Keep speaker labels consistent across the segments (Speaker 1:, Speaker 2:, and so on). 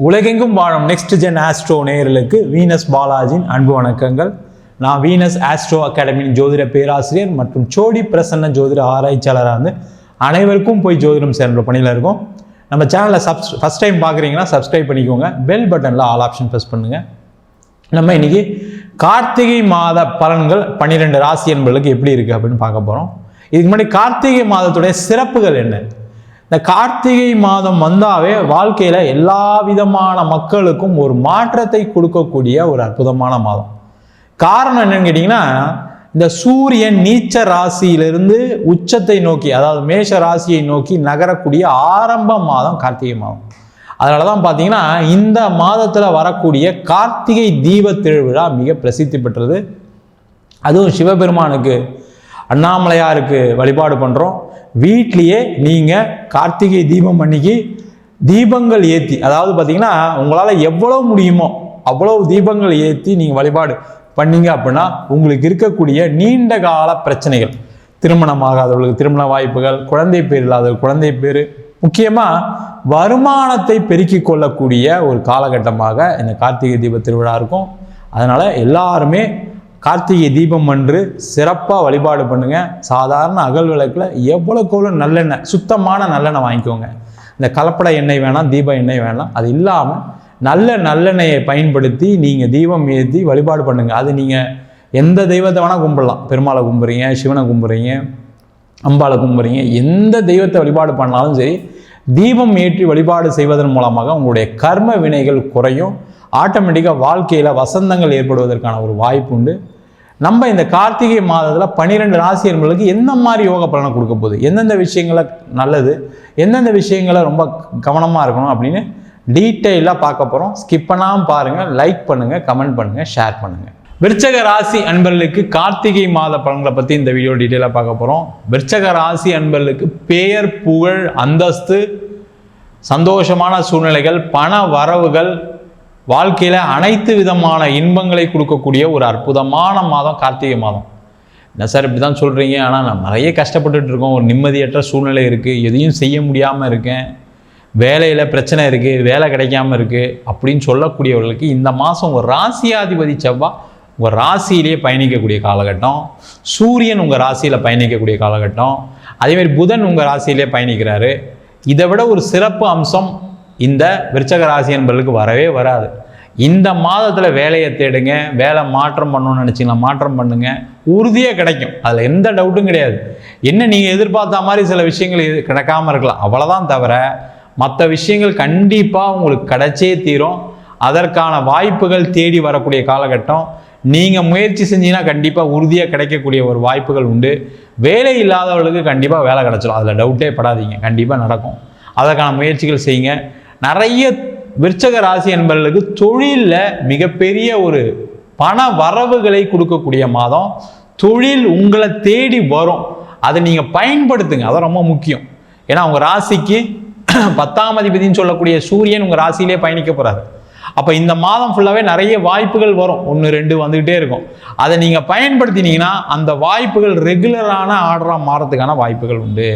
Speaker 1: உலகெங்கும் வாழும் next gen astro நேயர்களுக்கு வீனஸ் பாலாஜியின் அன்பு வணக்கங்கள். நான் வீனஸ் ஆஸ்ட்ரோ அகாடமியின் ஜோதிட பேராசிரியர் மற்றும் சோடி பிரசன்ன ஜோதிட ஆராய்ச்சியாளராக இருந்து அனைவருக்கும் போய் ஜோதிடம் சேர்ந்த பணியில் இருக்கும். நம்ம சேனலில் ஃபஸ்ட் டைம் பார்க்குறீங்கன்னா சப்ஸ்கிரைப் பண்ணிக்கோங்க. பெல் பட்டனில் ஆல் ஆப்ஷன் ப்ரெஸ் பண்ணுங்கள். நம்ம இன்னைக்கு கார்த்திகை மாத பலன்கள் 12 ராசி என்பர்களுக்கு எப்படி இருக்குது அப்படின்னு பார்க்க போகிறோம். இதுக்கு முன்னாடி கார்த்திகை மாதத்துடைய சிறப்புகள் என்ன? இந்த கார்த்திகை மாதம் வந்தாவே வாழ்க்கையில் எல்லா விதமான மக்களுக்கும் ஒரு மாற்றத்தை கொடுக்கக்கூடிய ஒரு அற்புதமான மாதம். காரணம் என்னன்னு கேட்டிங்கன்னா, இந்த சூரியன் நீச்ச ராசியிலிருந்து உச்சத்தை நோக்கி, அதாவது மேஷ ராசியை நோக்கி நகரக்கூடிய ஆரம்ப மாதம் கார்த்திகை மாதம். அதனால தான் பார்த்தீங்கன்னா இந்த மாதத்தில் வரக்கூடிய கார்த்திகை தீப திருவிழா மிக பிரசித்தி பெற்றது. அதுவும் சிவபெருமானுக்கு அண்ணாமலையாருக்கு வழிபாடு பண்ணுறோம். வீட்லேயே நீங்கள் கார்த்திகை தீபம் அன்னைக்கு தீபங்கள் ஏற்றி, அதாவது பார்த்தீங்கன்னா உங்களால் எவ்வளோ முடியுமோ அவ்வளோ தீபங்கள் ஏற்றி நீங்கள் வழிபாடு பண்ணீங்க அப்படின்னா உங்களுக்கு இருக்கக்கூடிய நீண்ட கால பிரச்சனைகள், திருமணமாகாதவர்களுக்கு திருமண வாய்ப்புகள், குழந்தை பேர் இல்லாதவர்கள் குழந்தை பேர், முக்கியமாக வருமானத்தை பெருக்கிக் கொள்ளக்கூடிய ஒரு காலகட்டமாக இந்த கார்த்திகை தீப திருவிழா இருக்கும். அதனால் எல்லாருமே கார்த்திகை தீபம் அன்று சிறப்பாக வழிபாடு பண்ணுங்கள். சாதாரண அகல் விளக்கில் எவ்வளோக்கு எவ்வளோ நல்லெண்ணெய், சுத்தமான நல்லெண்ணெய் வாங்கிக்கோங்க. இந்த கலப்பட எண்ணெய் வேணாம், தீப எண்ணெய் வேணாம். அது இல்லாமல் நல்லெண்ணெயை பயன்படுத்தி நீங்கள் தீபம் ஏற்றி வழிபாடு பண்ணுங்கள். அது நீங்கள் எந்த தெய்வத்தை வேணால் கும்பிடலாம். பெருமாளை கும்பிட்றீங்க, சிவனை கும்பிட்றீங்க, அம்பாளை கும்பிட்றீங்க, எந்த தெய்வத்தை வழிபாடு பண்ணாலும் சரி, தீபம் ஏற்றி வழிபாடு செய்வதன் மூலமாக உங்களுடைய கர்ம வினைகள் குறையும். ஆட்டோமேட்டிக்காக வாழ்க்கையில் வசந்தங்கள் ஏற்படுவதற்கான ஒரு வாய்ப்பு உண்டு. நம்ம இந்த கார்த்திகை மாதத்தில் 12 ராசி என்பவர்களுக்கு எந்த மாதிரி யோக பலனை கொடுக்க போகுது, எந்தெந்த விஷயங்களை நல்லது, எந்தெந்த விஷயங்களை ரொம்ப கவனமாக இருக்கணும் அப்படின்னு டீட்டெயிலாக பார்க்க போகிறோம். ஸ்கிப் பண்ணாமல் பாருங்கள், லைக் பண்ணுங்கள், கமெண்ட் பண்ணுங்கள், ஷேர் பண்ணுங்கள். விருச்சக ராசி அன்பர்களுக்கு கார்த்திகை மாத பலன்களை பற்றி இந்த வீடியோ டீட்டெயிலாக பார்க்க போகிறோம். விருச்சக ராசி அன்பர்களுக்கு பெயர், புகழ், அந்தஸ்து, சந்தோஷமான சூழ்நிலைகள், பண வரவுகள், வாழ்க்கையில் அனைத்து விதமான இன்பங்களை கொடுக்கக்கூடிய ஒரு அற்புதமான மாதம் கார்த்திகை மாதம். என்ன சார் இப்படி தான் சொல்கிறீங்க, ஆனால் நான் நிறைய கஷ்டப்பட்டுட்டு இருக்கோம், ஒரு நிம்மதியற்ற சூழ்நிலை இருக்குது, எதையும் செய்ய முடியாமல் இருக்கேன், வேலையில் பிரச்சனை இருக்குது, வேலை கிடைக்காம இருக்குது அப்படின்னு சொல்லக்கூடியவர்களுக்கு இந்த மாதம் உங்கள் ராசியாதிபதி செவ்வாய் உங்கள் ராசியிலே பயணிக்கக்கூடிய காலகட்டம், சூரியன் உங்கள் ராசியில் பயணிக்கக்கூடிய காலகட்டம், அதேமாதிரி புதன் உங்கள் ராசியிலே பயணிக்கிறாரு. இதை விட ஒரு சிறப்பு அம்சம் இந்த விருச்சக ராசி என்பவர்களுக்கு வரவே வராது. இந்த மாதத்தில் வேலையை தேடுங்க, வேலை மாற்றம் பண்ணணும்னு நினச்சிங்கன்னா மாற்றம் பண்ணுங்க, உறுதியாக கிடைக்கும். அதில் எந்த டவுட்டும் கிடையாது. என்ன நீங்கள் எதிர்பார்த்த மாதிரி சில விஷயங்கள் கிடைக்காமல் இருக்கலாம், அவ்வளோதான். தவிர மற்ற விஷயங்கள் கண்டிப்பாக உங்களுக்கு கிடைச்சே தீரும். அதற்கான வாய்ப்புகள் தேடி வரக்கூடிய காலகட்டம். நீங்கள் முயற்சி செஞ்சீங்கன்னா கண்டிப்பாக உறுதியாக கிடைக்கக்கூடிய ஒரு வாய்ப்புகள் உண்டு. வேலை இல்லாதவர்களுக்கு கண்டிப்பாக வேலை கிடைச்சிடும், அதில் டவுட்டே படாதீங்க, கண்டிப்பாக நடக்கும். அதற்கான முயற்சிகள் செய்யுங்க. நிறைய விருச்சக ராசி என்பவர்களுக்கு தொழிலில் மிகப்பெரிய ஒரு பண வரவுகளை கொடுக்கக்கூடிய மாதம். தொழில் உங்களை தேடி வரும், அதை நீங்கள் பயன்படுத்துங்க, அதான் ரொம்ப முக்கியம். ஏன்னா உங்கள் ராசிக்கு 10ஆம் அதிபதினு சொல்லக்கூடிய சூரியன் உங்கள் ராசியிலே பயணிக்க போகிறாரு. அப்போ இந்த மாதம் ஃபுல்லாகவே நிறைய வாய்ப்புகள் வரும், 1, 2 வந்துக்கிட்டே இருக்கும். அதை நீங்கள் பயன்படுத்தினீங்கன்னா அந்த வாய்ப்புகள் ரெகுலரான ஆர்டராக மாறதுக்கான வாய்ப்புகள் உண்டு.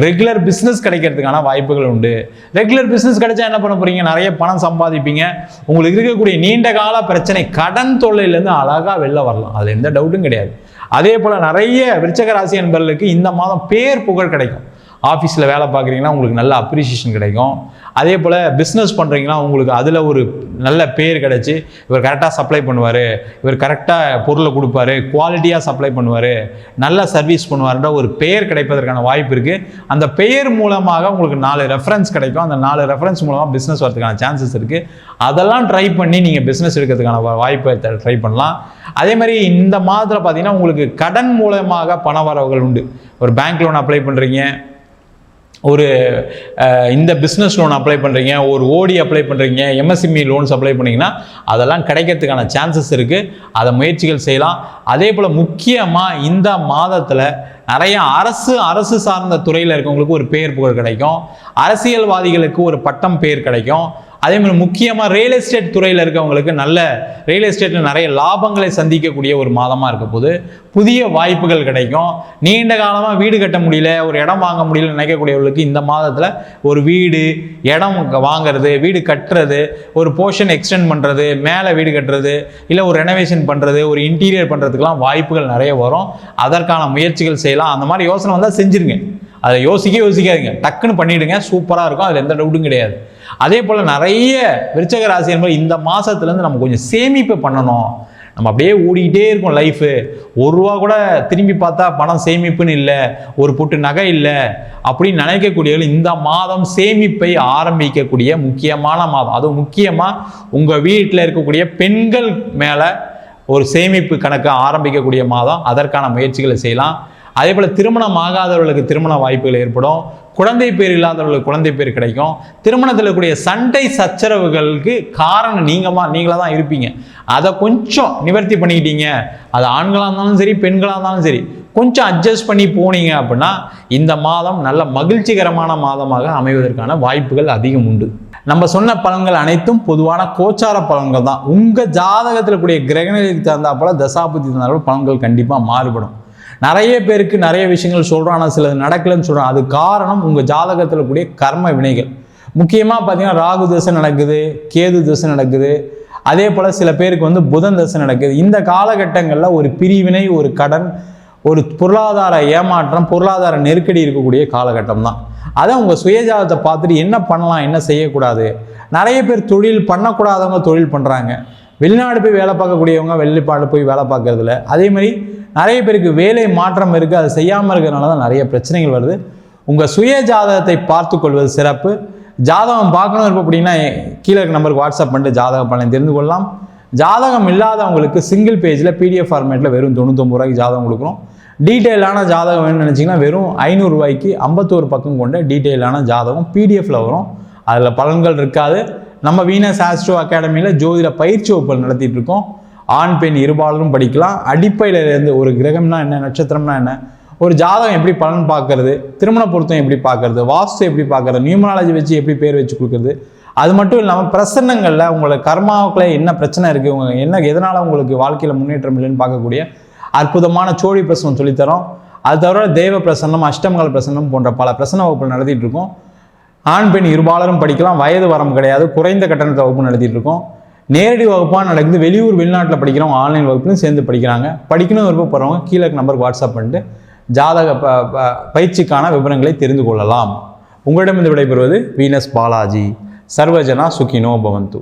Speaker 1: ரெகுலர் பிஸ்னஸ் கிடைக்கிறதுக்கான வாய்ப்புகள் உண்டு. ரெகுலர் பிஸ்னஸ் கிடைச்சா என்ன பண்ண போகிறீங்க, நிறைய பணம் சம்பாதிப்பீங்க. உங்களுக்கு இருக்கக்கூடிய நீண்ட கால பிரச்சனை, கடன் தொல்லையிலேருந்து அழகாக வெளில வரலாம், அதில் எந்த டவுட்டும் கிடையாது. அதே போல் நிறைய விருச்சக ராசி என்பவர்களுக்கு இந்த மாதம் பேர் புகழ் கிடைக்கும். ஆஃபீஸில் வேலை பார்க்குறீங்கன்னா உங்களுக்கு நல்ல அப்ரிசியேஷன் கிடைக்கும். அதே போல் பிஸ்னஸ் பண்ணுறீங்கன்னா உங்களுக்கு அதில் ஒரு நல்ல பேர் கிடச்சி, இவர் கரெக்டாக சப்ளை பண்ணுவார், இவர் கரெக்டாக பொருளை கொடுப்பாரு, குவாலிட்டியாக சப்ளை பண்ணுவார், நல்ல சர்வீஸ் பண்ணுவார்ன்ற ஒரு பெயர் கிடைப்பதற்கான வாய்ப்பு இருக்குது. அந்த பெயர் மூலமாக உங்களுக்கு 4 ரெஃபரன்ஸ் கிடைக்கும். அந்த 4 ரெஃபரன்ஸ் மூலமாக பிஸ்னஸ் வரதுக்கான சான்சஸ் இருக்குது. அதெல்லாம் ட்ரை பண்ணி நீங்கள் பிஸ்னஸ் எடுக்கிறதுக்கான வாய்ப்பை ட்ரை பண்ணலாம். அதே மாதிரி இந்த மாதத்தில் பார்த்தீங்கன்னா உங்களுக்கு கடன் மூலமாக பண வரவுகள் உண்டு. ஒரு பேங்க் லோன் அப்ளை பண்ணுறீங்க, ஒரு இந்த பிஸ்னஸ் லோன் அப்ளை பண்ணுறீங்க, ஒரு ஓடி அப்ளை பண்ணுறீங்க, எம்எஸ்எம்இ லோன்ஸ் அப்ளை பண்ணிங்கன்னா அதெல்லாம் கிடைக்கிறதுக்கான சான்சஸ் இருக்குது. அதை முயற்சிகள் செய்யலாம். அதே போல் முக்கியமாக இந்த மாதத்தில் நிறைய அரசு சார்ந்த துறையில் இருக்கவங்களுக்கு ஒரு பேர் புகழ் கிடைக்கும். அரசியல்வாதிகளுக்கு ஒரு பட்டம் பேர் கிடைக்கும். அதே மாதிரி முக்கியமாக ரியல் எஸ்டேட் துறையில் இருக்கவங்களுக்கு நல்ல ரியல் எஸ்டேட்டில் நிறைய லாபங்களை சந்திக்கக்கூடிய ஒரு மாதமாக இருக்க போது புதிய வாய்ப்புகள் கிடைக்கும். நீண்ட காலமாக வீடு கட்ட முடியல, ஒரு இடம் வாங்க முடியல நினைக்கக்கூடியவர்களுக்கு இந்த மாதத்தில் ஒரு வீடு, இடம் வாங்கிறது, வீடு கட்டுறது, ஒரு போர்ஷன் எக்ஸ்டெண்ட் பண்ணுறது, மேலே வீடு கட்டுறது, இல்லை ஒரு ரெனோவேஷன் பண்ணுறது, ஒரு இன்டீரியர் பண்ணுறதுக்கெலாம் வாய்ப்புகள் நிறைய வரும். அதற்கான முயற்சிகள் செய்யலாம். அந்த மாதிரி யோசனை வந்தால் செஞ்சுருங்க. அதை யோசிக்காதீங்க, டக்குன்னு பண்ணிவிடுங்க. சூப்பராக இருக்கும், அதில் எந்த டவுட்டும் கிடையாது. அதே போல் நிறைய விருச்சக ராசி என்பது இந்த மாதத்துலேருந்து நம்ம கொஞ்சம் சேமிப்பு பண்ணணும். நம்ம அப்படியே ஓடிக்கிட்டே இருக்கும் லைஃபு. ஒரு ரூபா கூட திரும்பி பார்த்தா பணம் சேமிப்புன்னு இல்லை, ஒரு பொட்டு நகை இல்லை அப்படின்னு நினைக்கக்கூடியவர்கள் இந்த மாதம் சேமிப்பை ஆரம்பிக்கக்கூடிய முக்கியமான மாதம். அதுவும் முக்கியமாக உங்கள் வீட்டில் இருக்கக்கூடிய பெண்கள் மேலே ஒரு சேமிப்பு கணக்கை ஆரம்பிக்கக்கூடிய மாதம். அதற்கான முயற்சிகளை செய்யலாம். அதே போல் திருமணம் ஆகாதவர்களுக்கு திருமண வாய்ப்புகள் ஏற்படும். குழந்தை பேர் இல்லாதவர்களுக்கு குழந்தை பேர் கிடைக்கும். திருமணத்தில் இருக்கக்கூடிய சண்டை சச்சரவுகளுக்கு காரணம் நீங்களாக தான் இருப்பீங்க. அதை கொஞ்சம் நிவர்த்தி பண்ணிக்கிட்டீங்க. அது ஆண்களாக இருந்தாலும் சரி, பெண்களாக இருந்தாலும் சரி, கொஞ்சம் அட்ஜஸ்ட் பண்ணி போனீங்க அப்படின்னா இந்த மாதம் நல்ல மகிழ்ச்சிகரமான மாதமாக அமைவதற்கான வாய்ப்புகள் அதிகம் உண்டு. நம்ம சொன்ன பலன்கள் அனைத்தும் பொதுவான கோச்சார பலன்கள் தான். உங்கள் ஜாதகத்தில் கூடிய கிரகநிலைக்கு தகுந்தாப்போல தசாபுத்தி தகுந்தாப்போல பலன்கள் கண்டிப்பாக மாறுபடும். நிறைய பேருக்கு நிறைய விஷயங்கள் சொல்கிறோம், ஆனால் சிலது நடக்கலைன்னு சொல்கிறோம். அது காரணம் உங்கள் ஜாதகத்தில் கூடிய கர்ம வினைகள். முக்கியமாக பார்த்தீங்கன்னா ராகு தசை நடக்குது, கேது தசை நடக்குது. அதே போல் சில பேருக்கு புதன் தசை நடக்குது. இந்த காலகட்டங்களில் ஒரு பிரிவினை, ஒரு கடன், ஒரு பொருளாதார ஏமாற்றம், பொருளாதார நெருக்கடி இருக்கக்கூடிய காலகட்டம் தான். அதை உங்கள் சுயஜாதத்தை பார்த்துட்டு என்ன பண்ணலாம், என்ன செய்யக்கூடாது. நிறைய பேர் தொழில் பண்ணக்கூடாதவங்க தொழில் பண்ணுறாங்க. வெளிநாடு போய் வேலை பார்க்கக்கூடியவங்க வெளிநாடு போய் வேலை பார்க்கறதில்ல. அதே மாதிரி நிறைய பேருக்கு வேலை மாற்றம் இருக்குது, அதை செய்யாமல் இருக்கிறதுனால தான் நிறைய பிரச்சனைகள் வருது. உங்கள் சுய ஜாதகத்தை பார்த்து கொள்வது சிறப்பு. ஜாதகம் பார்க்கணும் இருப்போம் அப்படின்னா கீழே இருக்க நம்பருக்கு வாட்ஸ்அப் பண்ணிட்டு ஜாதக பலனை தெரிந்து கொள்ளலாம். ஜாதகம் இல்லாதவங்களுக்கு சிங்கிள் பேஜில் PDF ஃபார்மேட்டில் வெறும் 99 ரூபாய்க்கு ஜாதகம் கொடுக்குறோம். டீட்டெயிலான ஜாதகம் வேணும்னு நினச்சிங்கன்னா வெறும் 500 ரூபாய்க்கு 51 பக்கம் கொண்ட டீட்டெயிலான ஜாதகம் PDFல வரும். அதில் பலன்கள் இருக்காது. நம்ம வீனஸ் ஆஸ்ட்ரோ அகாடமியில் ஜோதிட பயிற்சி வகுப்புகள் நடத்திட்டு இருக்கோம். ஆண் பெண் இருபாலரும் படிக்கலாம். அடிப்படையில் இருந்து ஒரு கிரகம்னா என்ன, நட்சத்திரம்னா என்ன, ஒரு ஜாதகம் எப்படி பலன் பார்க்கறது, திருமண பொருத்தம் எப்படி பார்க்கறது, வாஸ்து எப்படி பார்க்கறது, நியூமராலஜி வச்சு எப்படி பேர் வச்சு கொடுக்குறது, அது மட்டும் இல்லாமல் பிரசன்னங்களில் உங்களுக்கு கர்மாவுக்குள்ள என்ன பிரச்சனை இருக்குது, உங்கள் என்ன எதனால் உங்களுக்கு வாழ்க்கையில் முன்னேற்றம் இல்லைன்னு பார்க்கக்கூடிய அற்புதமான சோழி பிரசனம் சொல்லித்தரோம். அது தவிர தெய்வ பிரசன்னம், அஷ்டமங்கல பிரசன்னம் போன்ற பல பிரசன்ன வகுப்புகள் நடத்திட்டு இருக்கோம். ஆண் பெண் இருபாலரும் படிக்கலாம். வயது வரம்பு கிடையாது. குறைந்த கட்டணத்தை வகுப்பு நடத்திட்டு இருக்கோம். நேரடி வகுப்பாக நடக்குது. வெளியூர் வெளிநாட்டில் படிக்கிறவங்க ஆன்லைன் வகுப்புலையும் சேர்ந்து படிக்கிறாங்க. படிக்கணும் விருப்பப்படுறவங்க கீழே நம்பருக்கு வாட்ஸ்அப் பண்ணிட்டு ஜாதக பயிற்சிக்கான விவரங்களை தெரிந்து கொள்ளலாம். உங்களிடமிருந்து விடைபெறுவது வீனஸ் பாலாஜி. சர்வஜனா சுகினோ பவந்து.